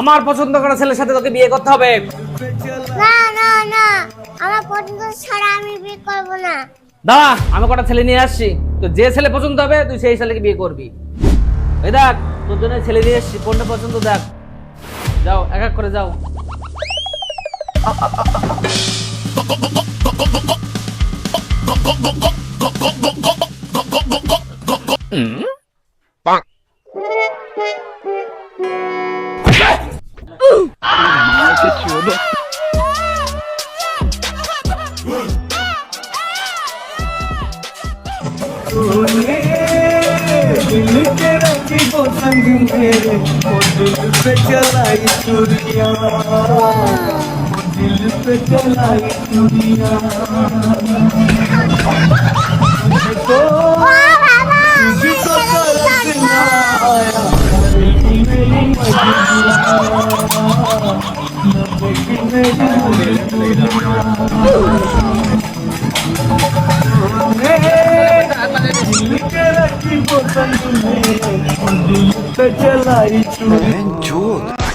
আমার পছন্দ করা ছেলের সাথে তোকে বিয়ে করতে হবে। না না না, আমার পছন্দ ছাড়া আমি বিয়ে করব না। দাঁড়া, আমি কটা ছেলে নিয়ে আসছি, তো যে ছেলে পছন্দ হবে তুই সেই ছেলেকে বিয়ে করবি। এই দেখ, তোর জন্য ছেলে নিয়ে এসছি, কোনটা পছন্দ দেখ। যাও, এক এক করে যাও। दिल के रंगी वो संग मेरे, वो दिल पे चलाई चूड़ियां, वो दिल पे चलाई चूड़ियां। तो तुझको तरस ना आया, मेरी मजबूरियां, दिल के रखी वो संग मेरे, दिल पे चलाई चूड़ियां।